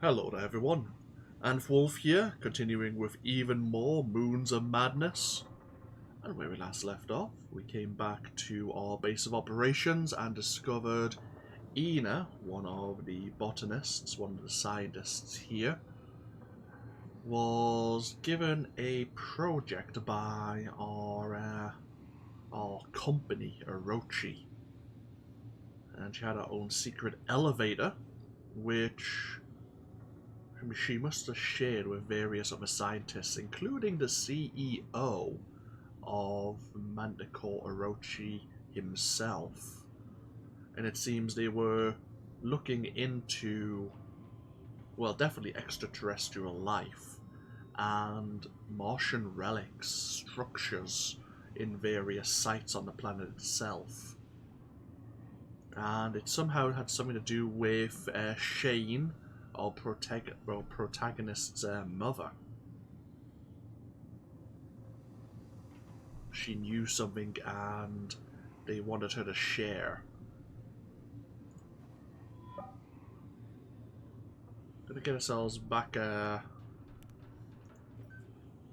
Hello there everyone, AnthWolf here, continuing with even more Moons of Madness. And where we last left off, we came back to our base of operations and discovered Ina, one of the botanists, one of the scientists here, was given a project by our company, Orochi. And she had her own secret elevator, which she must have shared with various other scientists, including the CEO of Manticore Orochi himself. And it seems they were looking into, well, definitely extraterrestrial life and Martian relics, structures in various sites on the planet itself. And it somehow had something to do with Shane, our protagonist's mother. She knew something and they wanted her to share. Gonna get ourselves back down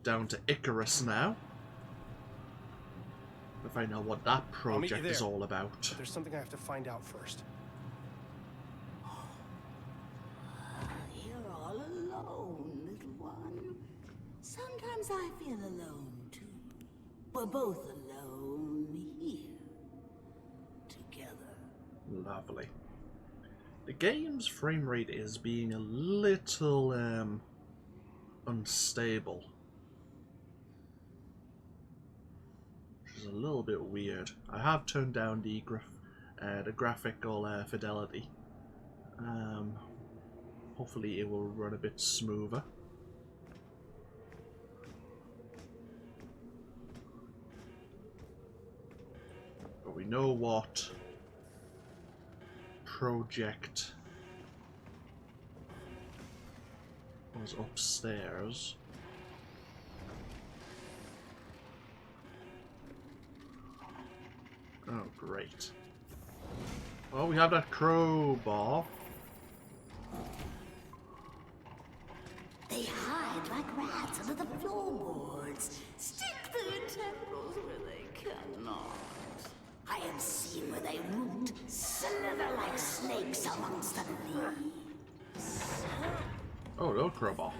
to Icarus now. To find out what that project is all about. But there's something I have to find out first. You're all alone, little one. Sometimes I feel alone, too. We're both alone here. Together. Lovely. The game's frame rate is being a little unstable. Which is a little bit weird. I have turned down the graphical fidelity. Hopefully it will run a bit smoother. But we know what project was upstairs. Oh, great. Oh, we have that crowbar. They hide like rats under the floorboards. Stick their tendrils where they cannot. I have seen where they root, slither like snakes amongst the leaves. Oh, no crowbar.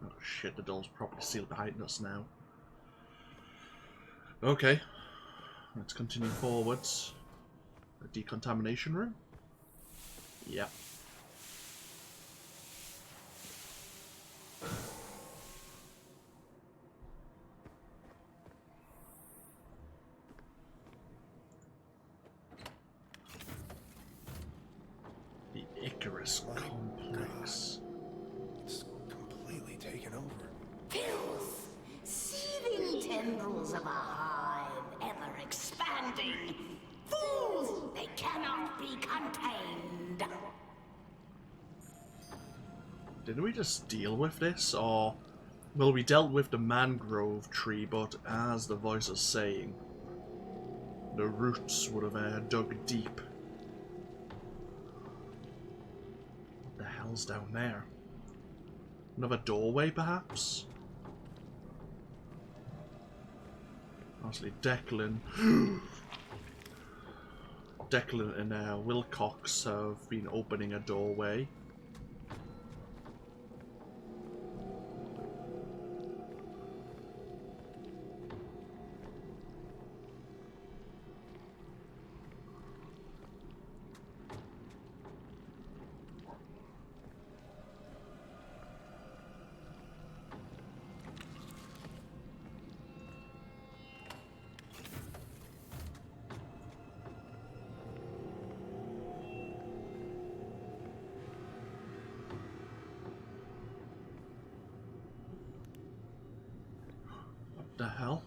Oh shit, the door's probably sealed behind us now. Okay, let's continue forwards. A decontamination room? Yep. The Icarus complex. It's completely taken over. Filth! Seething tendrils of a hive, ever expanding. Fools! They cannot be contained. Didn't we just deal with this, or... Well, we dealt with the mangrove tree, but as the voice is saying, the roots would have dug deep. What the hell's down there? Another doorway, perhaps? Honestly, Declan and Wilcox have been opening a doorway. What the hell?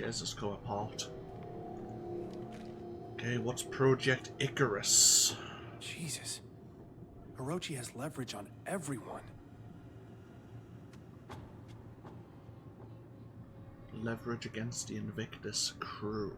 shit has just come apart? Okay, what's Project Icarus? Jesus. Orochi has leverage on everyone. Leverage against the Invictus crew.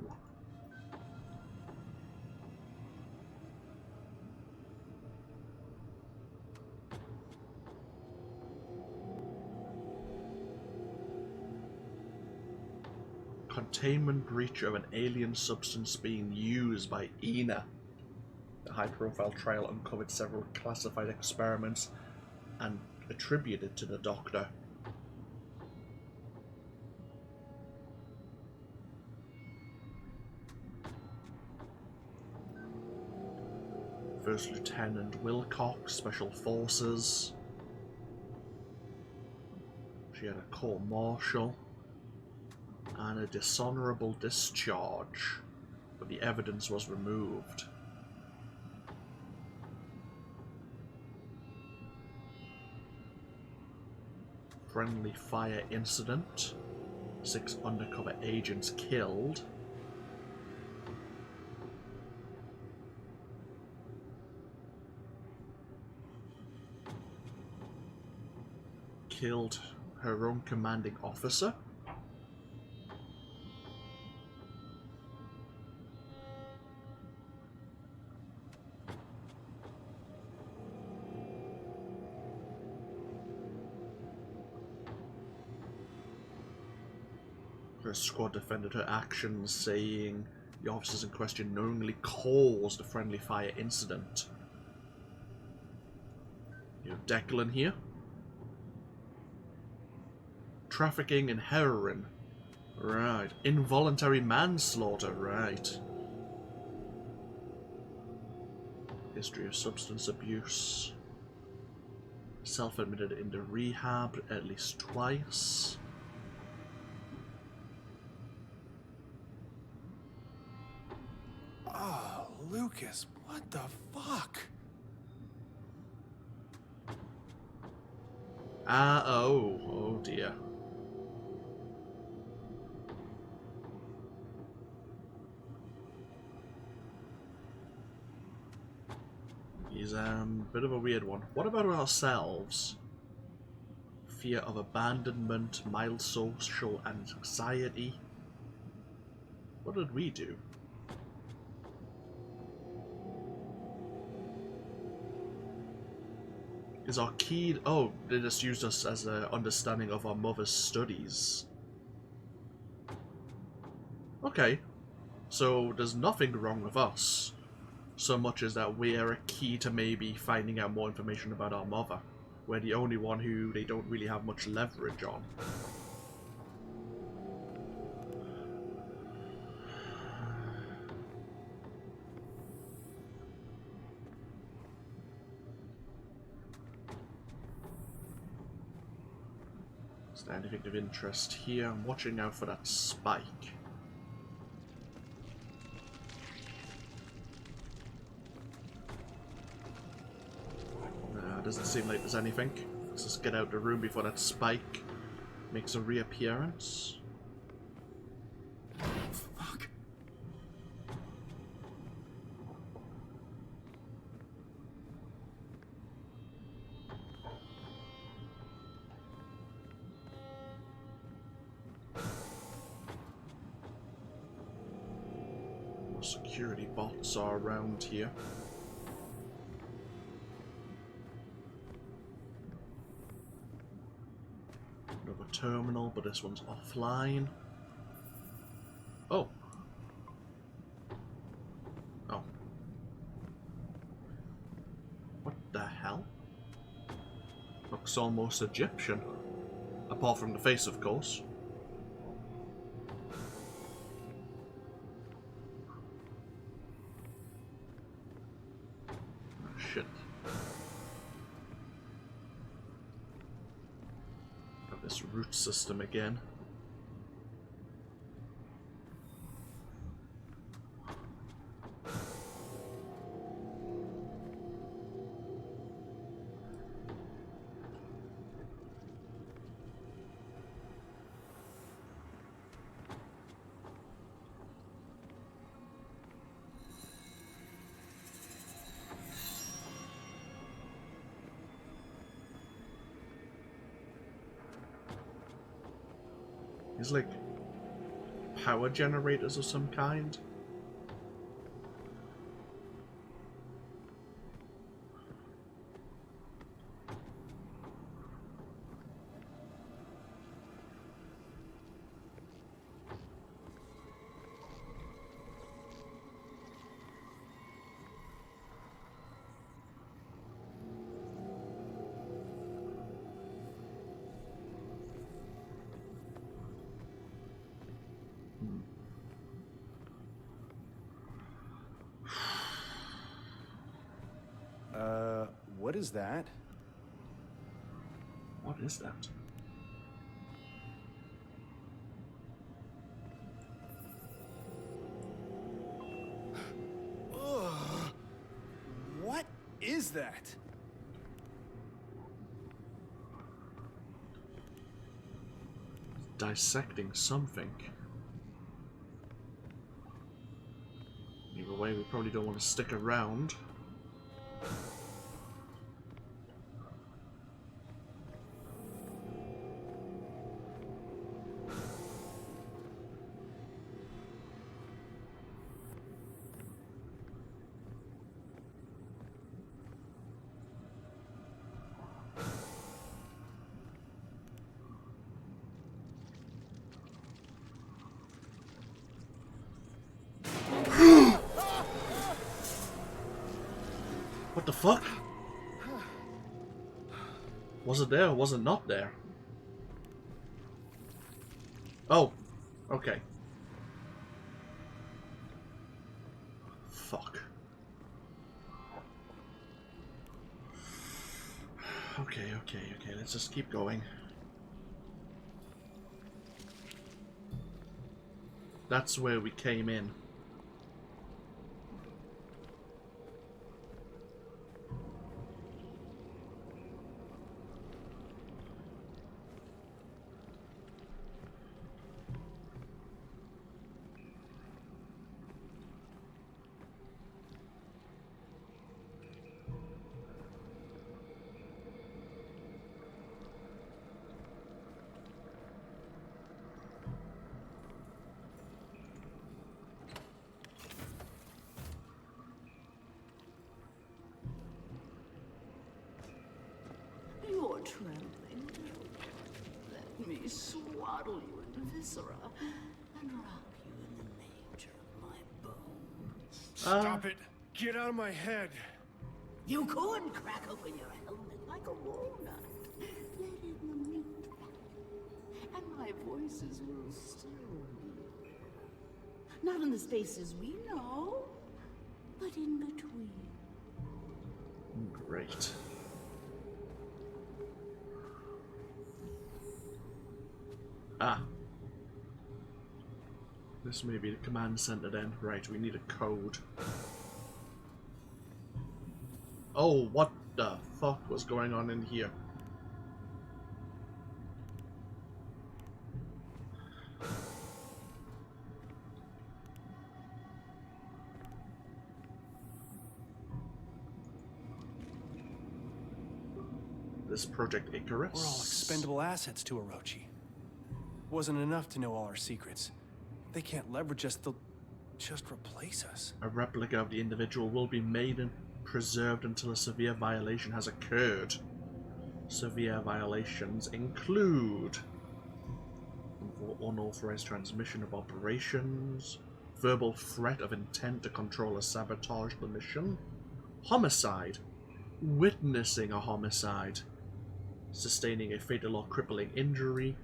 Containment breach of an alien substance being used by Ina. The high-profile trial uncovered several classified experiments and attributed to the Doctor. First Lieutenant Wilcox, Special Forces. She had a court-martial and a dishonorable discharge, but the evidence was removed. Friendly fire incident. 6 undercover agents killed. Killed her own commanding officer. Her squad defended her actions, saying the officers in question knowingly caused a friendly fire incident. You have Declan here. Trafficking in heroin. Right. Involuntary manslaughter. Right. History of substance abuse. Self-admitted into rehab at least twice. Oh, Lucas, what the fuck? Oh dear. He's a bit of a weird one. What about ourselves? Fear of abandonment, mild social anxiety. What did we do? Is our key... Oh, they just used us as an understanding of our mother's studies. Okay. So there's nothing wrong with us, so much as that we're a key to maybe finding out more information about our mother. We're the only one who they don't really have much leverage on. Is there anything of interest here? I'm watching out for that spike. Doesn't seem like there's anything. Let's just get out the room before that spike makes a reappearance. Fuck. More security bots are around here. Another terminal, but this one's offline. Oh. Oh. What the hell? Looks almost Egyptian. Apart from the face, of course. Oh, shit. This root system again. These like power generators of some kind. What is that? What is that? Ugh. What is that? Dissecting something. Either way, we probably don't want to stick around. What the fuck? Was it there or was it not there? Oh, okay. Fuck. Okay, let's just keep going. That's where we came in. You're trembling. Let me swaddle you into viscera and wrap you in the nature of my bones. Stop it! Get out of my head! You could crack open your helmet like a walnut, letting the meat back, and my voices will still be here. Not in the spaces we know, but in between. Great. Ah. This may be the command center then. Right, we need a code. Oh, what the fuck was going on in here? This Project Icarus? We're all expendable assets to Orochi. Wasn't enough to know all our secrets. They can't leverage us, they'll just replace us. A replica of the individual will be made and preserved until a severe violation has occurred. Severe violations include unauthorized transmission of operations, verbal threat of intent to control or sabotage the mission, homicide, witnessing a homicide, sustaining a fatal or crippling injury,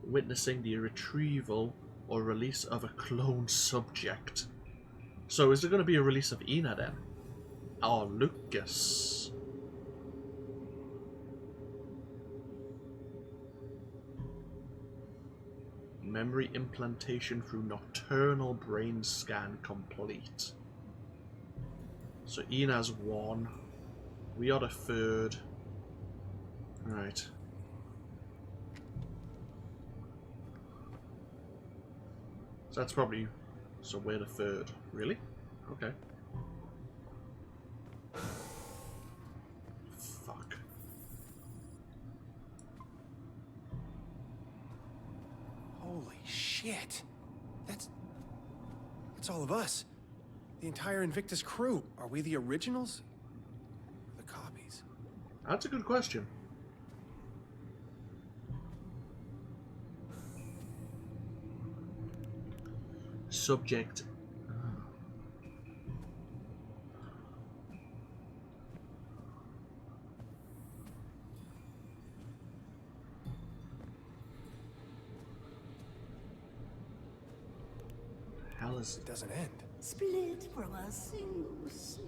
witnessing the retrieval or release of a cloned subject. So is there going to be a release of Ina then? Or Lucas? Memory implantation through nocturnal brain scan complete. So Ina's one. We are the third. Right. So that's probably... So we're the third. Really? Okay. Fuck. shit. That's all of us. The entire Invictus crew. Are we the originals? Or the copies? That's a good question. Subject. Hell is It doesn't end. Split from a single seed.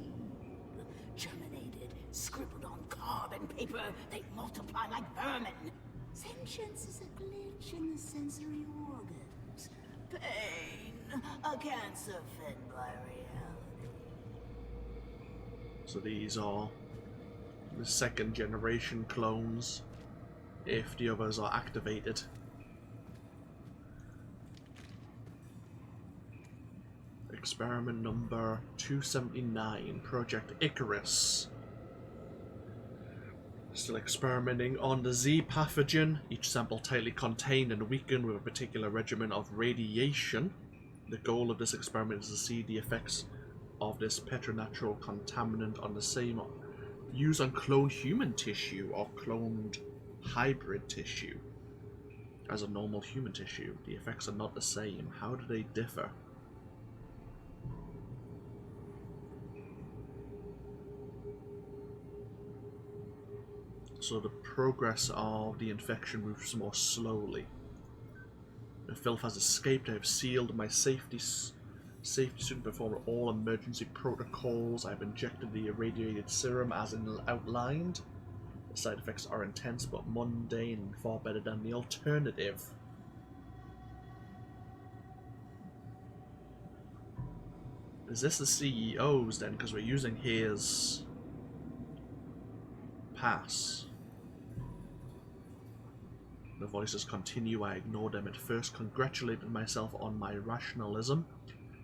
Germinated, scribbled on carbon paper, they multiply like vermin. Sentience is a glitch in the sensory organs. Pain, a cancer fed by reality. So these are the second generation clones, if the others are activated. Experiment number 279, Project Icarus. Still experimenting on the Z pathogen, each sample tightly contained and weakened with a particular regimen of radiation. The goal of this experiment is to see the effects of this preternatural contaminant on the same use on cloned human tissue or cloned hybrid tissue as a normal human tissue. The effects are not the same. How do they differ? So the progress of the infection moves more slowly. The filth has escaped. I have sealed my safety suit and performed all emergency protocols. I have injected the irradiated serum as outlined. The side effects are intense but mundane and far better than the alternative. Is this the CEO's then? Because we're using his pass. The voices continue. I ignored them at first, congratulated myself on my rationalism,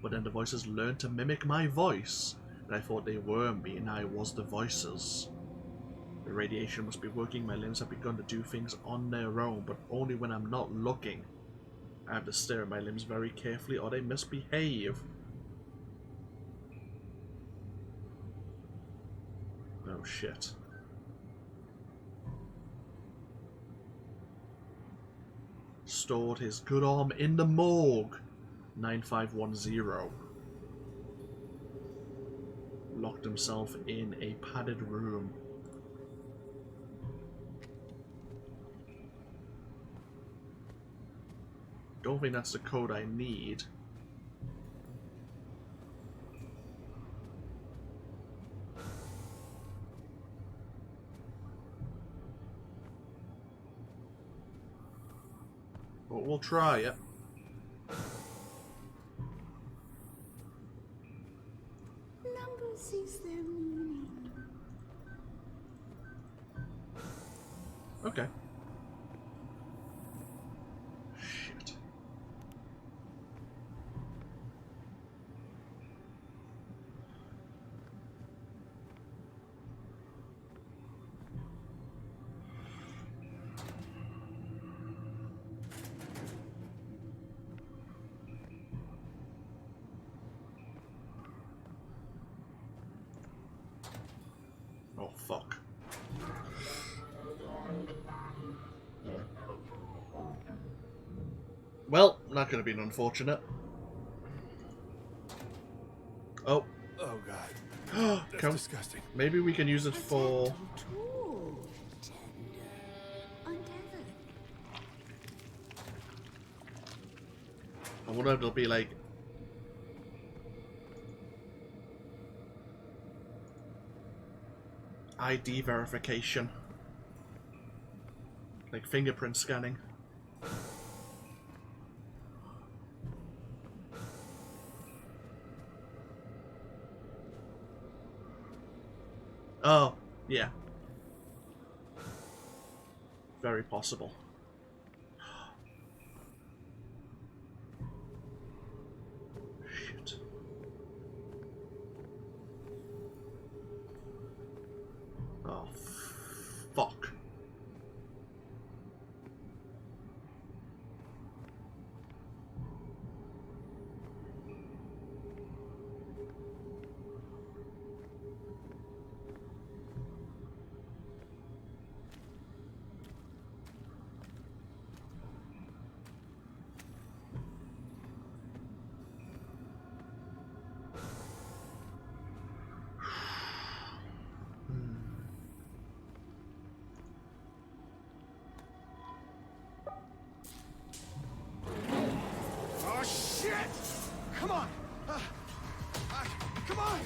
but then the voices learned to mimic my voice, and I thought they were me and I was the voices. The radiation must be working. My limbs have begun to do things on their own, but only when I'm not looking. I have to stare at my limbs very carefully or they misbehave. Oh shit. Stored his good arm in the morgue. 9510. Locked himself in a padded room. Don't think that's the code I need. But we'll try it. Numbers cease their meaning. Okay. Shit. Oh, fuck. Well, that could have been unfortunate. Oh. Oh god. That's disgusting. Maybe we can use it for... Too tender, untethered. I wonder if it'll be like... ID verification. Like fingerprint scanning. Oh, yeah. Very possible. Shit. Oh, fuck. Come on! Come on!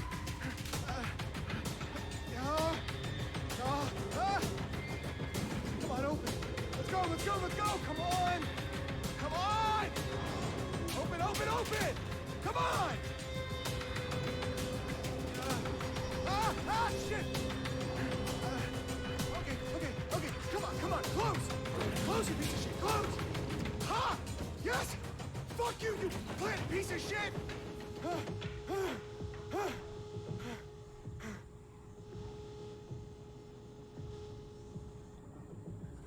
Come on, open! Let's go, let's go, let's go! Come on! Come on! Open, open, open! Come on! Shit! Okay, come on, close! Close, you piece of shit, close! Ha! Yes! Fuck you, you plant piece of shit!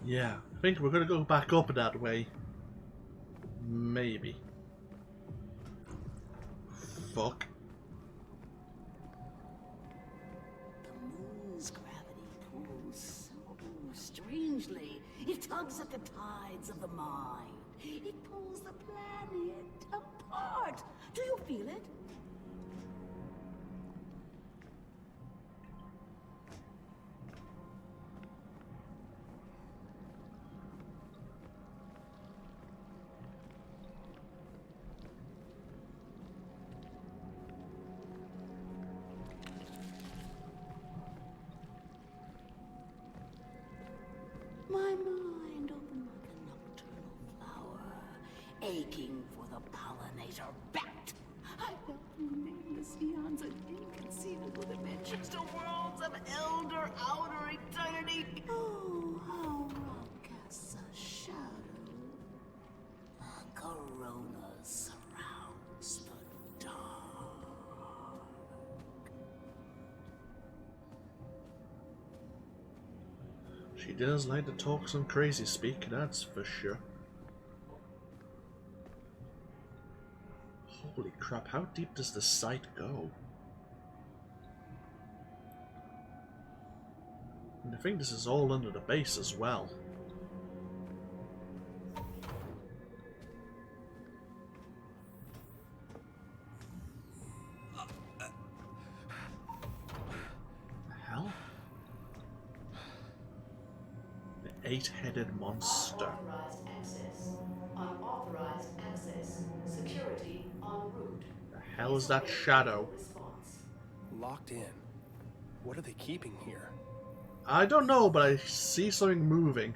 Yeah, I think we're gonna go back up that way. Maybe. Fuck. The moon's gravity pulls so strangely. It tugs at the tides of the mind. It pulls the planet apart. Do you feel it? My mind opened like a nocturnal flower, aching for the pollinator bat. I felt through nameless eons and inconceivable dimensions to worlds of elder outer eternity. Oh, how rock casts a shadow. A corona surrounds the dark. She does like to talk some crazy speak, that's for sure. Holy crap, how deep does the site go? And I think this is all under the base as well. The hell? The 8-headed monster. Unauthorized access. Unauthorized access. Security en route. The hell is that shadow? Response. Locked in. What are they keeping here? I don't know, but I see something moving.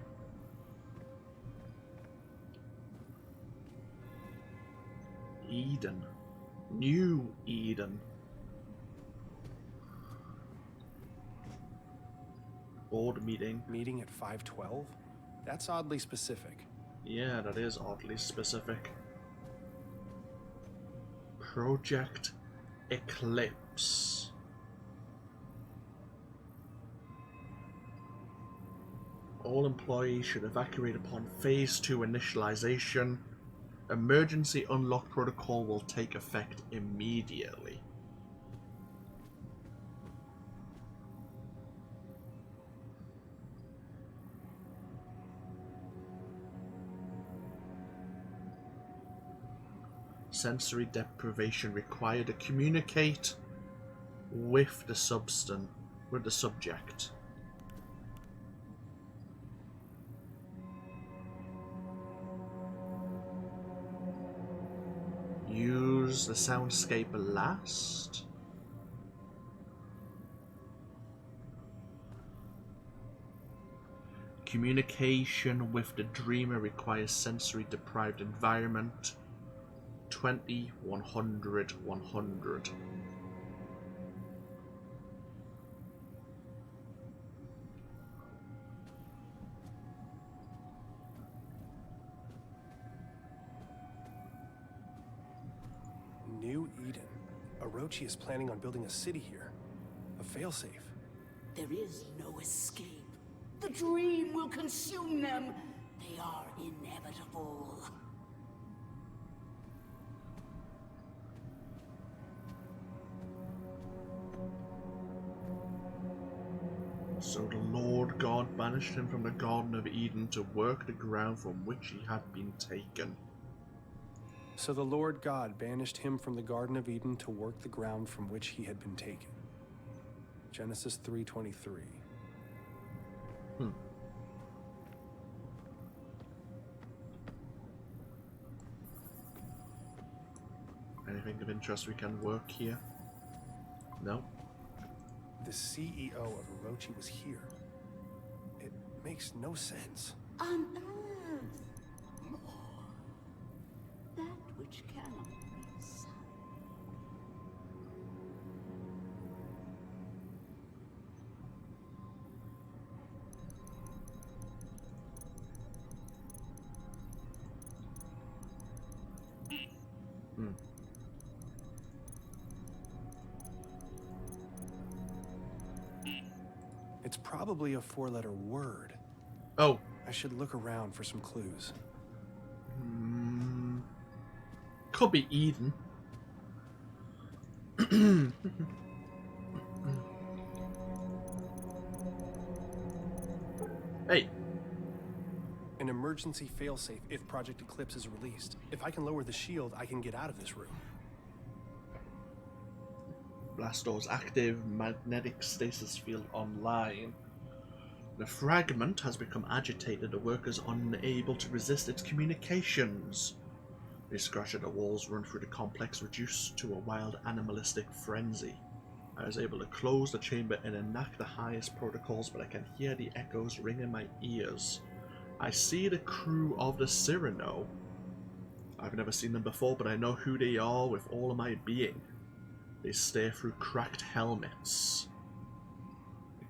Eden. New Eden. Board meeting. Meeting at 5:12? That's oddly specific. Yeah, that is oddly specific. Project Eclipse. All employees should evacuate upon Phase 2 initialization. Emergency unlock protocol will take effect immediately. Sensory deprivation required to communicate with the subject. Use the soundscape last. Communication with the dreamer requires sensory deprived environment. 20, 100, 100. New Eden. Orochi is planning on building a city here. A failsafe. There is no escape. The dream will consume them. They are inevitable. So the Lord God banished him from the Garden of Eden to work the ground from which he had been taken. So the Lord God banished him from the Garden of Eden to work the ground from which he had been taken. Genesis 3:23. Anything of interest we can work here? No? The CEO of Orochi was here. It makes no sense. Unearth more. That which cannot be sung. It's probably a 4-letter word. Oh. I should look around for some clues. Could be Eden. Hey. An emergency failsafe if Project Eclipse is released. If I can lower the shield, I can get out of this room. Blastdoor's active magnetic stasis field online. The fragment has become agitated. The workers are unable to resist its communications. They scratch at the walls, run through the complex, reduced to a wild animalistic frenzy. I was able to close the chamber and enact the highest protocols, but I can hear the echoes ring in my ears. I see the crew of the Cyrano. I've never seen them before, but I know who they are with all of my being. They stare through cracked helmets.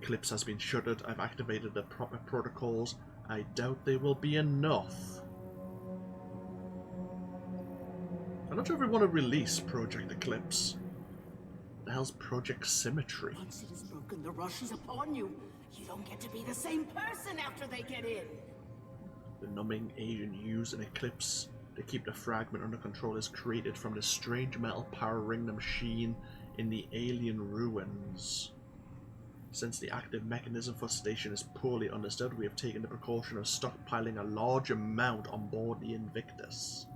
Eclipse has been shuttered. I've activated the proper protocols. I doubt they will be enough. I'm not sure if we want to release Project Eclipse. What the hell's Project Symmetry? Once it is broken, the rush is upon you. You don't get to be the same person after they get in. The numbing agent used in Eclipse to keep the fragment under control is created from the strange metal powering the machine in the alien ruins. Since the active mechanism for station is poorly understood, we have taken the precaution of stockpiling a large amount on board the Invictus.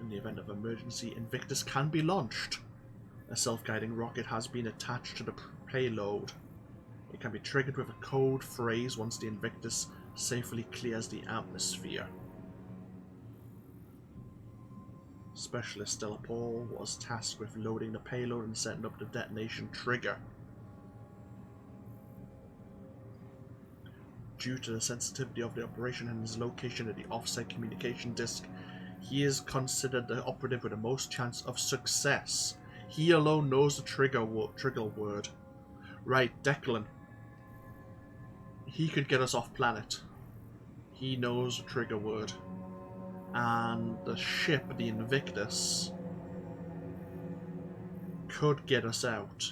In the event of emergency, Invictus can be launched. A self-guiding rocket has been attached to the payload. It can be triggered with a code phrase once the Invictus safely clears the atmosphere. Specialist Stella Paul was tasked with loading the payload and setting up the detonation trigger. Due to the sensitivity of the operation and his location at the offsite communication disk, he is considered the operative with the most chance of success. He alone knows the trigger word. Right, Declan. He could get us off planet. He knows the trigger word. And the ship, the Invictus, could get us out.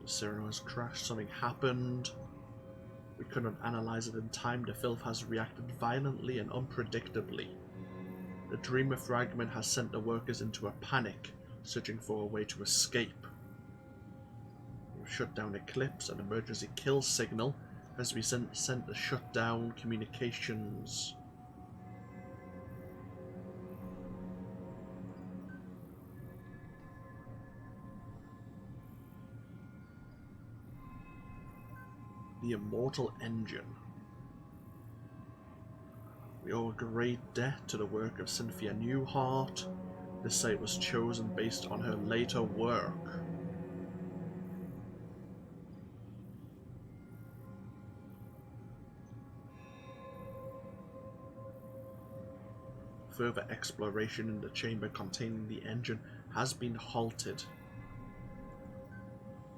The Cyrano has crashed. Something happened. We couldn't analyze it in time. The filth has reacted violently and unpredictably. The Dreamer fragment has sent the workers into a panic, searching for a way to escape. We've shut down Eclipse, an emergency kill signal as we sent to shut down communications. The Immortal Engine. We owe a great debt to the work of Cynthia Newhart. This site was chosen based on her later work. Further exploration in the chamber containing the engine has been halted.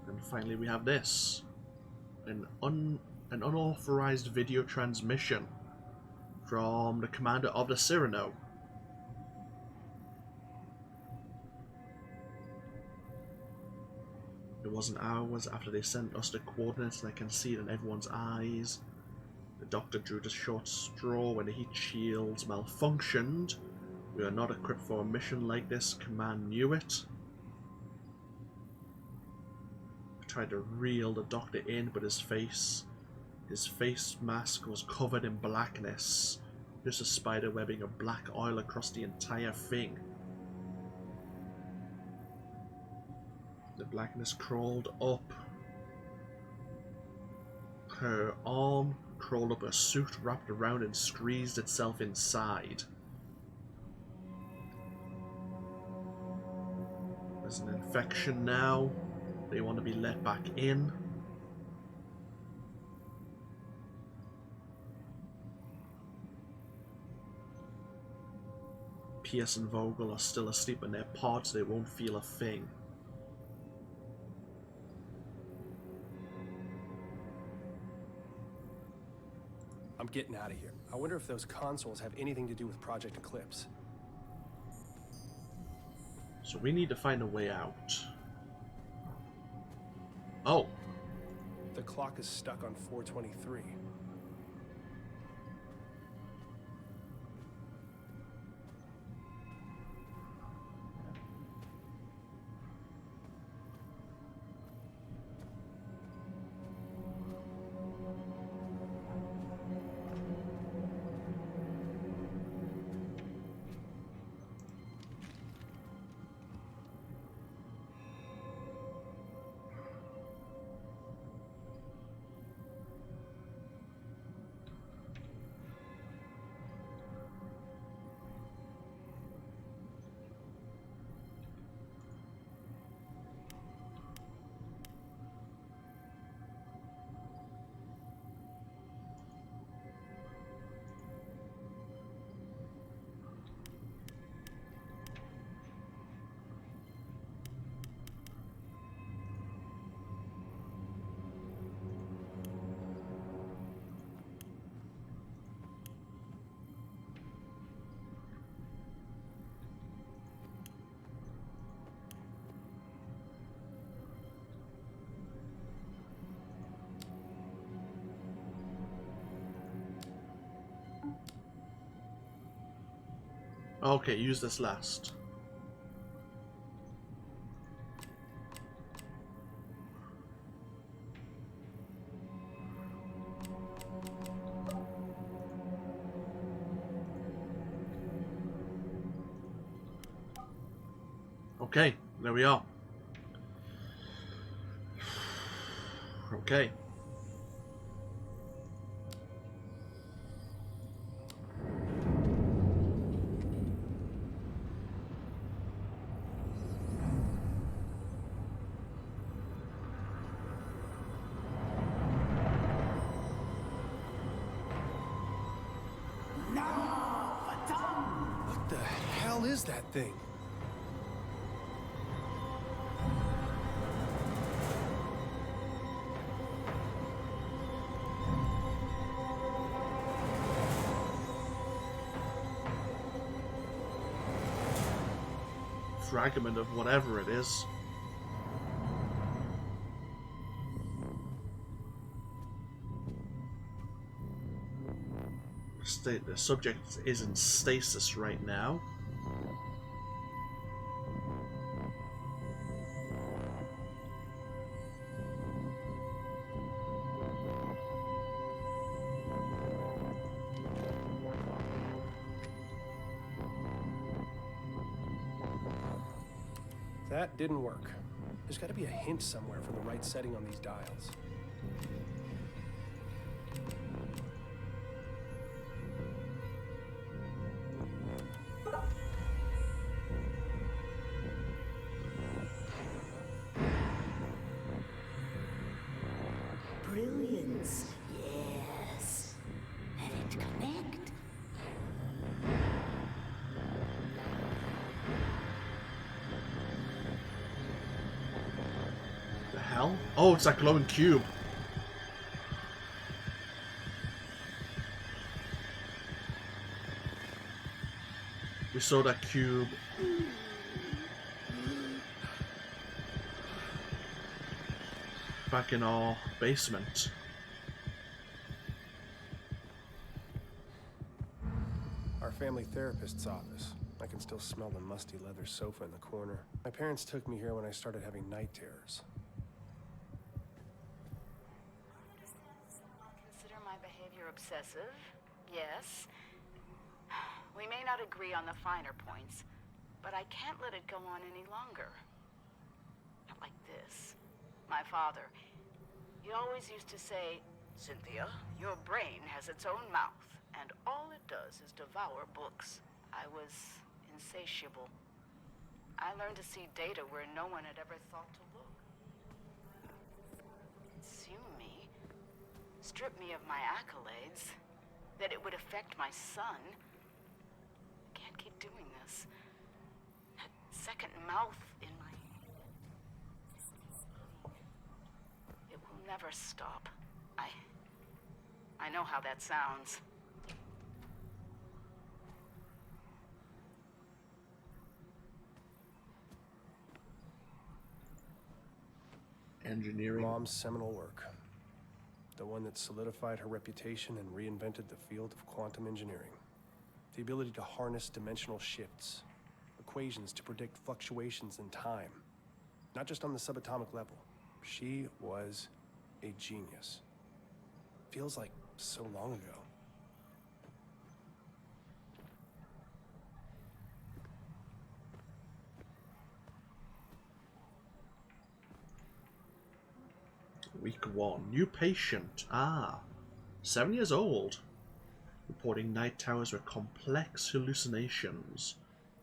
And finally we have this. An unauthorized video transmission from the commander of the Cyrano. It wasn't hours after they sent us the coordinates, and I can see it in everyone's eyes. The doctor drew the short straw when the heat shields malfunctioned. We are not equipped for a mission like this. Command knew it. I tried to reel the doctor in, but his face mask was covered in blackness. Just a spider webbing of black oil across the entire thing. The blackness crawled up her arm, crawled up a suit, wrapped around and squeezed itself inside. There's an infection now. They want to be let back in. Pierce and Vogel are still asleep in their pods. They won't feel a thing. I'm getting out of here. I wonder if those consoles have anything to do with Project Eclipse. So we need to find a way out. Oh. The clock is stuck on 4:23. Okay, use this last. Okay, there we are. Okay. What the hell is that thing? Fragment of whatever it is. The subject is in stasis right now. That didn't work. There's got to be a hint somewhere for the right setting on these dials. Brilliance, yes. Let it connect. The hell? Oh, it's that glowing cube. We saw that cube. Back in our basement. Our family therapist's office. I can still smell the musty leather sofa in the corner. My parents took me here when I started having night terrors. Someone consider my behavior obsessive? Yes. We may not agree on the finer points, but I can't let it go on any longer. Not like this. My father, he always used to say, Cynthia, your brain has its own mouth, and all it does is devour books. I was insatiable. I learned to see data where no one had ever thought to look. Consume me, strip me of my accolades, that it would affect my son. I can't keep doing this. That second mouth in my... It will never stop. I know how that sounds. Engineering. Mom's seminal work. The one that solidified her reputation and reinvented the field of quantum engineering. The ability to harness dimensional shifts, equations to predict fluctuations in time. Not just on the subatomic level. She was a genius. Feels like so long ago. Week 1. New patient. 7 years old. Reporting night terrors with complex hallucinations.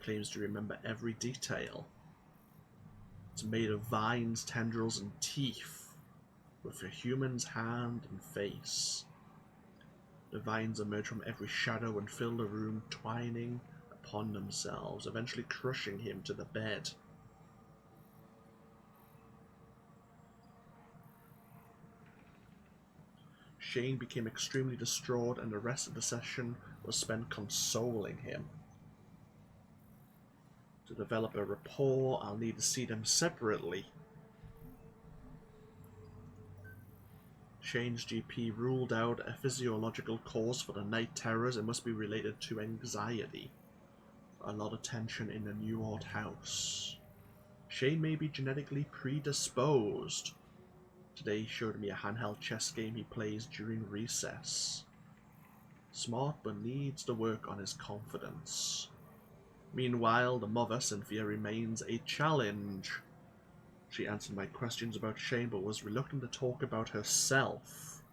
Claims to remember every detail. It's made of vines, tendrils, and teeth. With a human's hand and face. The vines emerge from every shadow and fill the room, twining upon themselves, eventually crushing him to the bed. Shane became extremely distraught, and the rest of the session was spent consoling him. To develop a rapport, I'll need to see them separately. Shane's GP ruled out a physiological cause for the night terrors. It must be related to anxiety. A lot of tension in the New Old house. Shane may be genetically predisposed. Today he showed me a handheld chess game he plays during recess. Smart, but needs to work on his confidence. Meanwhile, the mother, Cynthia, remains a challenge. She answered my questions about Shane, but was reluctant to talk about herself.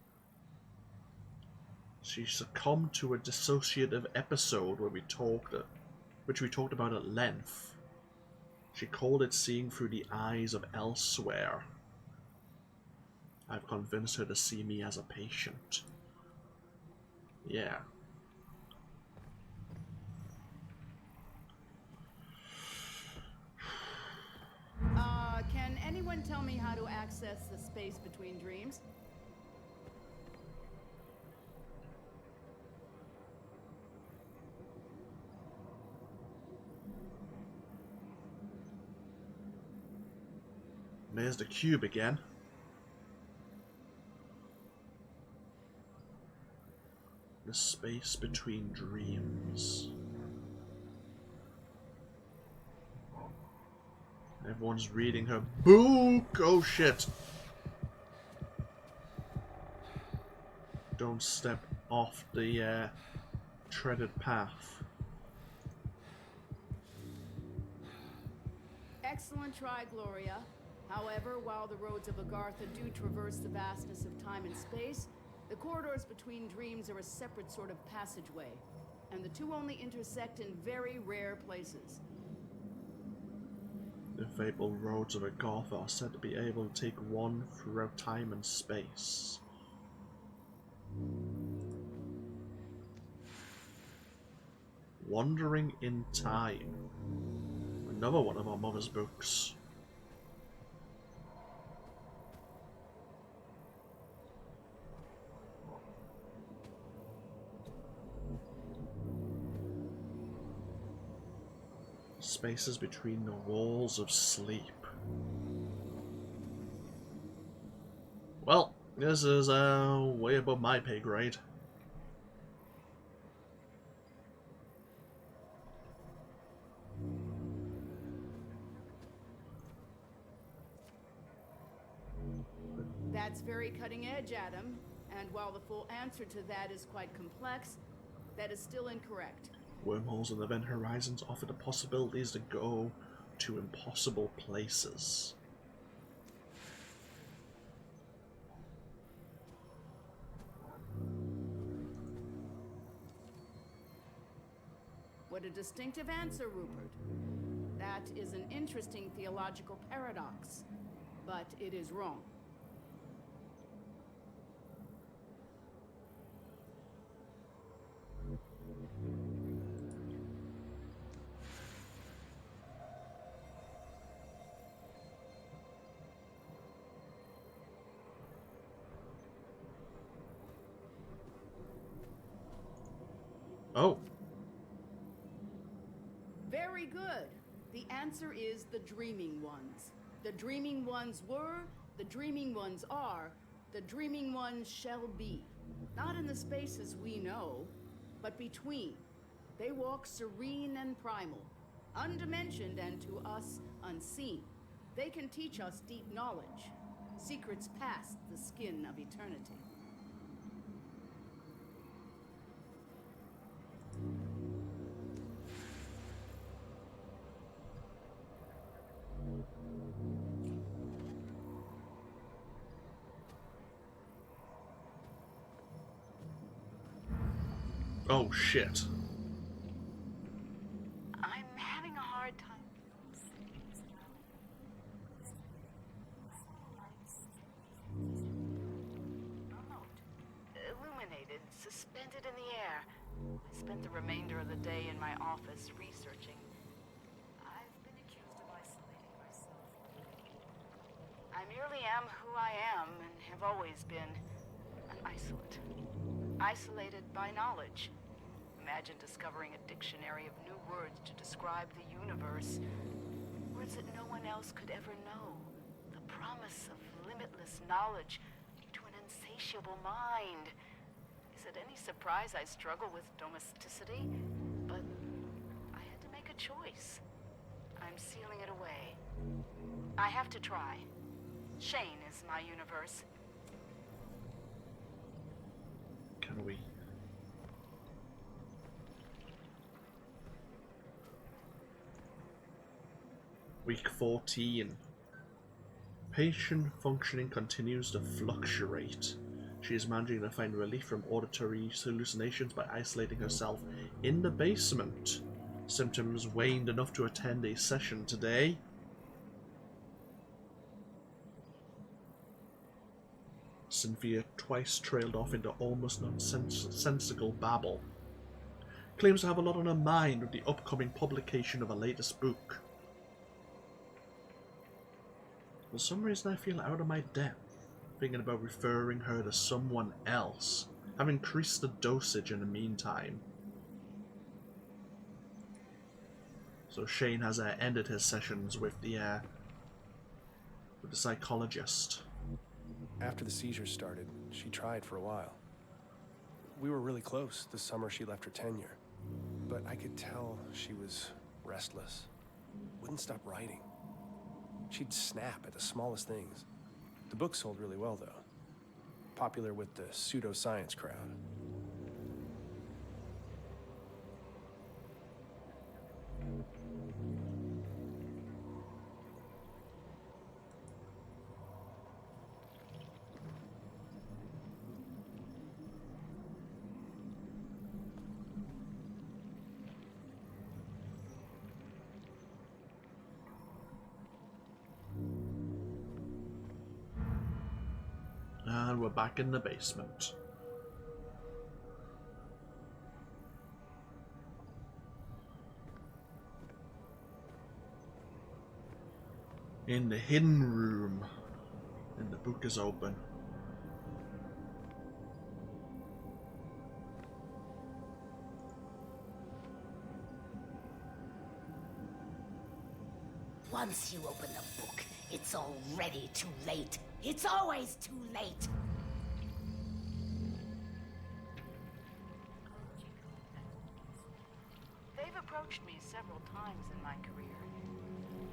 She succumbed to a dissociative episode which we talked about at length. She called it seeing through the eyes of elsewhere. I've convinced her to see me as a patient. Yeah. Can anyone tell me how to access the space between dreams? There's the cube again. The space between dreams. Everyone's reading her book. Oh shit. Don't step off the treaded path. Excellent try, Gloria. However, while the roads of Agartha do traverse the vastness of time and space, the corridors between dreams are a separate sort of passageway, and the two only intersect in very rare places. The fabled roads of Agartha are said to be able to take one throughout time and space. Wandering in Time. Another one of our mother's books. Spaces between the walls of sleep. Well, this is way above my pay grade. That's very cutting edge, Adam. And while the full answer to that is quite complex, that is still incorrect. Wormholes and event horizons offer the possibilities to go to impossible places. What a distinctive answer, Rupert. That is an interesting theological paradox, but it is wrong. Oh. Very good. The answer is the Dreaming Ones. The Dreaming Ones were, the Dreaming Ones are, the Dreaming Ones shall be. Not in the spaces we know, but between. They walk serene and primal, undimensioned and to us unseen. They can teach us deep knowledge, secrets past the skin of eternity. Oh, shit. I'm having a hard time. Remote. Illuminated, suspended in the air. I spent the remainder of the day in my office researching. I've been accused of isolating myself. I merely am who I am and have always been an isolate. Isolated by knowledge. Imagine discovering a dictionary of new words to describe the universe. Words that no one else could ever know. The promise of limitless knowledge to an insatiable mind. Is it any surprise I struggle with domesticity? But I had to make a choice. I'm sealing it away. I have to try. Shane is my universe. Can we? Week 14. Patient functioning continues to fluctuate. She is managing to find relief from auditory hallucinations by isolating herself in the basement. Symptoms waned enough to attend a session today. Cynthia twice trailed off into almost nonsensical babble. Claims to have a lot on her mind with the upcoming publication of her latest book. For some reason I feel out of my depth, thinking about referring her to someone else. I've increased the dosage in the meantime. So Shane has ended his sessions with the psychologist. After the seizures started, she tried for a while. We were really close the summer she left her tenure, but I could tell she was restless. Wouldn't stop writing. She'd snap at the smallest things. The book sold really well, though. Popular with the pseudoscience crowd. And we're back in the basement. In the hidden room. And the book is open. Once you open the book, it's already too late. It's always too late. They've approached me several times in my career.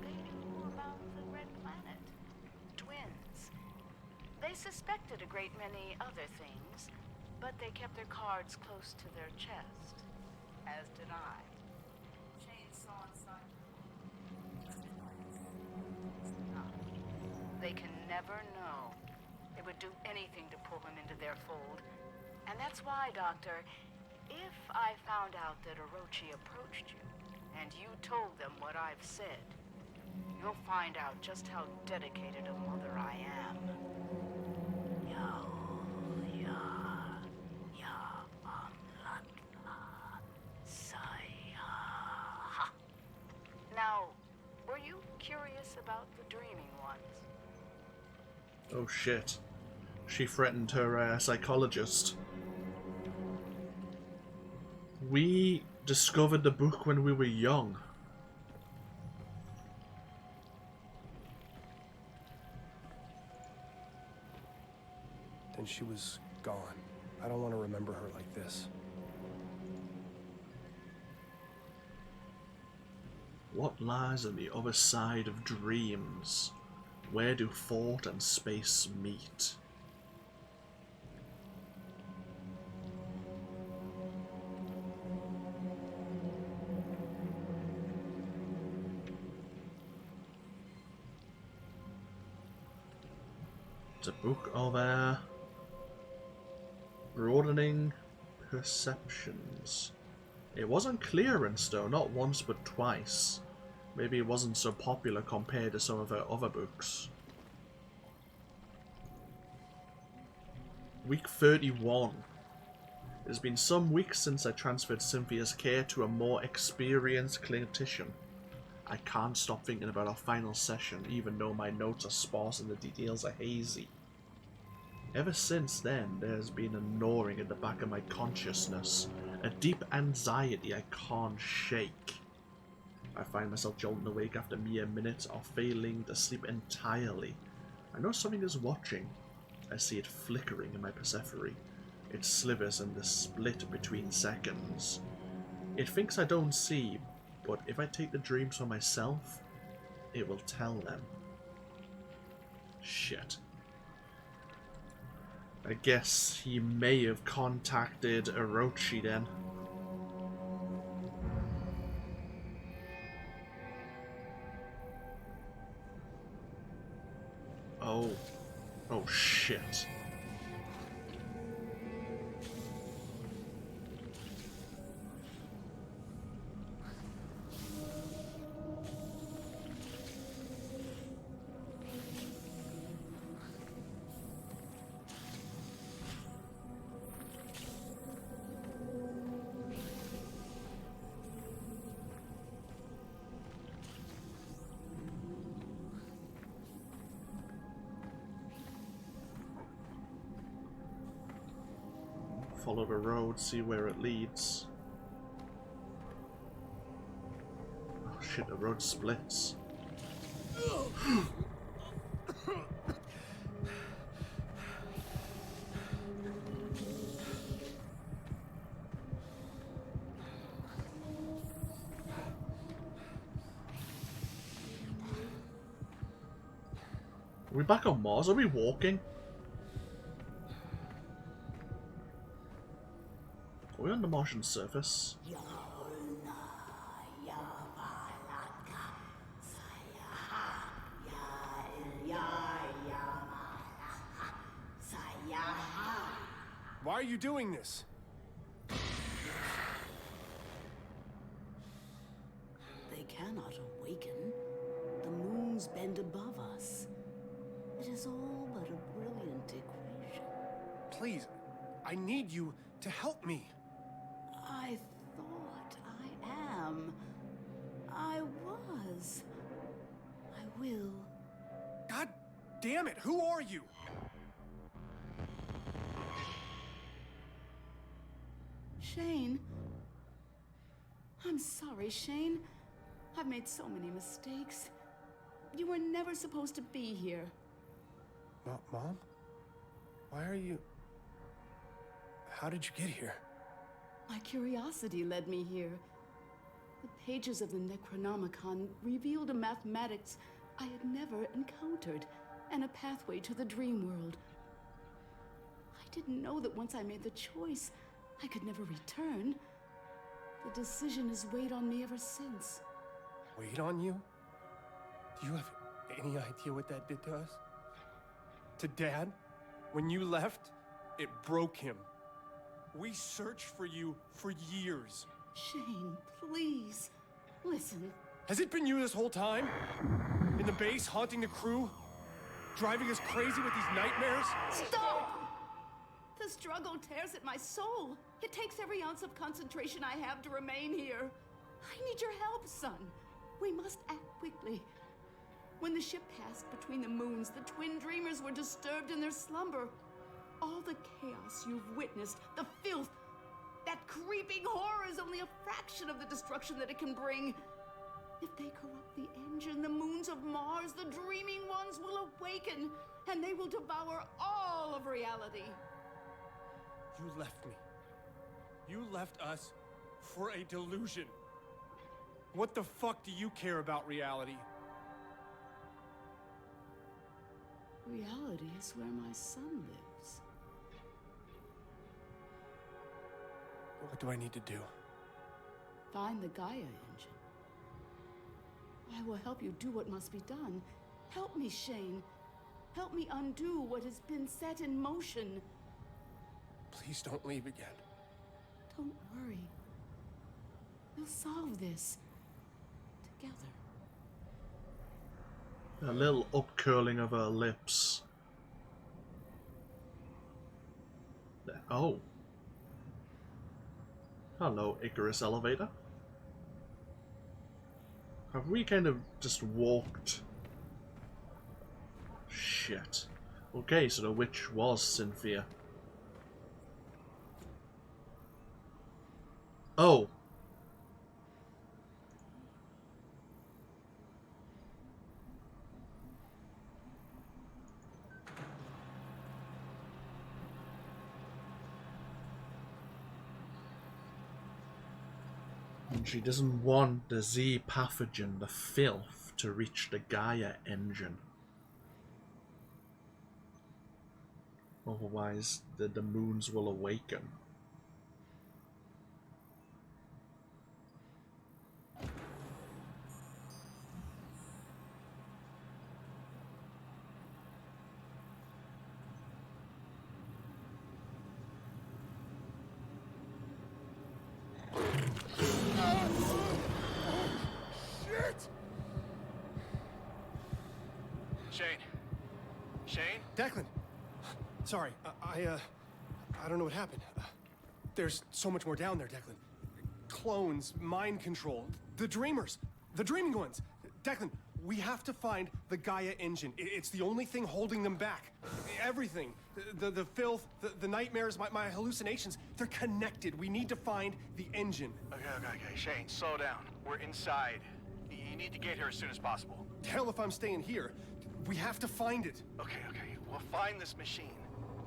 They knew about the Red Planet. Twins. They suspected a great many other things, but they kept their cards close to their chest. As did I. Chainsaw inside. They can never know. They would do anything to pull him into their fold. And that's why, Doctor, If I found out that Orochi approached you, and you told them what I've said, you'll find out just how dedicated a mother I am. Now, were you curious about the dreaming ones? Oh shit. She threatened her psychologist. We discovered the book when we were young. Then she was gone. I don't want to remember her like this. What lies on the other side of dreams? Where do thought and space meet? It's a book of broadening perceptions. It wasn't clearance though, not once but twice. Maybe it wasn't so popular compared to some of her other books. Week 31. It's been some weeks since I transferred Cynthia's care to a more experienced clinician. I can't stop thinking about our final session, even though my notes are sparse and the details are hazy. Ever since then, there's been a gnawing at the back of my consciousness, a deep anxiety I can't shake. I find myself jolting awake after mere minutes or failing to sleep entirely. I know something is watching. I see it flickering in my Persephone. It slivers in the split between seconds. It thinks I don't see, but if I take the dreams for myself, it will tell them. Shit. I guess he may have contacted Orochi then. Oh shit. Follow the road, see where it leads. Oh shit, the road splits. Are we back on Mars? Are we walking? Are we on the Martian surface? Why are you doing this? They cannot awaken. The moons bend above us. It is all but a brilliant equation. Please, I need you to help me. I thought I am. I was. I will. God damn it, who are you? Shane. I'm sorry, Shane. I've made so many mistakes. You were never supposed to be here. Mom? Why are you... How did you get here? My curiosity led me here. The pages of the Necronomicon revealed a mathematics I had never encountered, and a pathway to the dream world. I didn't know that once I made the choice, I could never return. The decision has weighed on me ever since. Weighed on you? Do you have any idea what that did to us? To Dad? When you left, it broke him. We searched for you for years. Shane, please. Listen. Has it been you this whole time? In the base, haunting the crew? Driving us crazy with these nightmares? Stop! The struggle tears at my soul. It takes every ounce of concentration I have to remain here. I need your help, son. We must act quickly. When the ship passed between the moons, the twin dreamers were disturbed in their slumber. All the chaos you've witnessed, the filth, that creeping horror is only a fraction of the destruction that it can bring. If they corrupt the engine, the moons of Mars, the dreaming ones will awaken, and they will devour all of reality. You left me. You left us for a delusion. What the fuck do you care about reality? Reality is where my son lives. What do I need to do? Find the Gaia engine. I will help you do what must be done. Help me, Shane. Help me undo what has been set in motion. Please don't leave again. Don't worry. We'll solve this. Together. A little upcurling of her lips. Oh. Hello, Icarus Elevator. Have we kind of just walked? Shit. Okay, so the witch was Cynthia. Oh. And she doesn't want the Z pathogen, the filth, to reach the Gaia engine. Otherwise, the moons will awaken. Shane? Declan! Sorry, I don't know what happened. There's so much more down there, Declan. Clones, mind control, the dreamers, the dreaming ones. Declan, we have to find the Gaia engine. It's the only thing holding them back. Everything, the filth, the nightmares, my hallucinations, they're connected. We need to find the engine. Okay. Shane, slow down. We're inside. You need to get here as soon as possible. Hell if I'm staying here. We have to find it. Okay. We'll find this machine.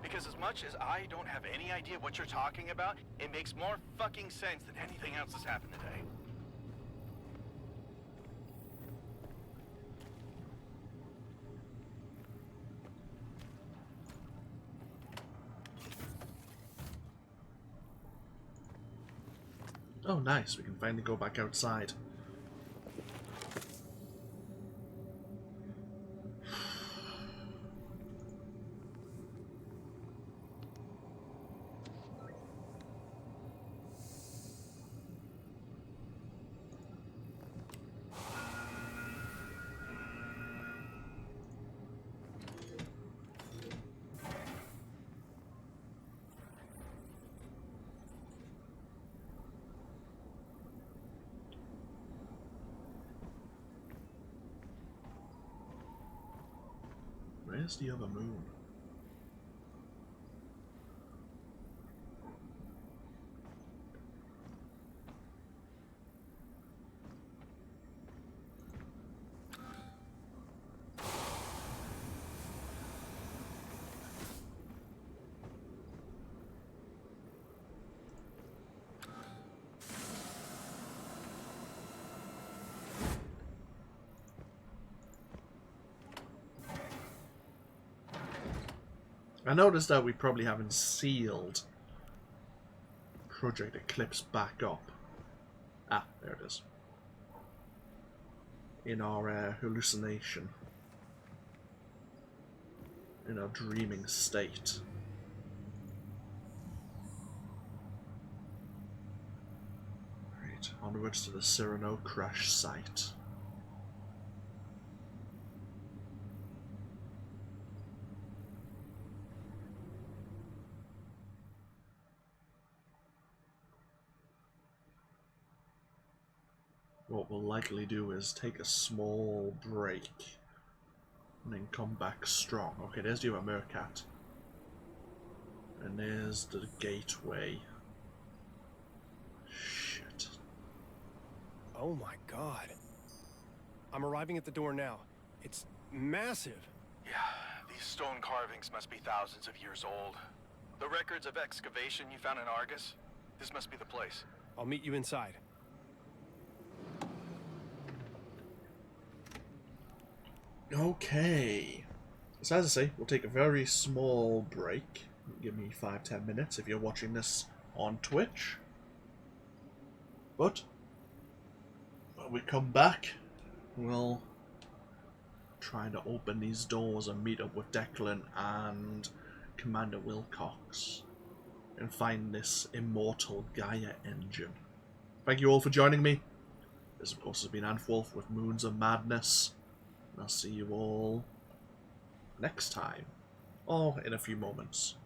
Because as much as I don't have any idea what you're talking about, it makes more fucking sense than anything else that's happened today. Oh, nice. We can finally go back outside. Where's the other moon? I noticed that we probably haven't sealed Project Eclipse back up. Ah, there it is. In our hallucination. In our dreaming state. Right, onwards to the Cyrano crash site. What we'll likely do is take a small break and then come back strong. Okay, there's the Meerkat. And there's the gateway. Shit. Oh my god. I'm arriving at the door now. It's massive. Yeah, these stone carvings must be thousands of years old. The records of excavation you found in Argus? This must be the place. I'll meet you inside. Okay. So as I say, we'll take a very small break. Give me 5-10 minutes if you're watching this on Twitch. But when we come back, we'll try to open these doors and meet up with Declan and Commander Wilcox and find this immortal Gaia engine. Thank you all for joining me. This, of course, has been AnthWolf with Moons of Madness. And I'll see you all next time. Or in a few moments.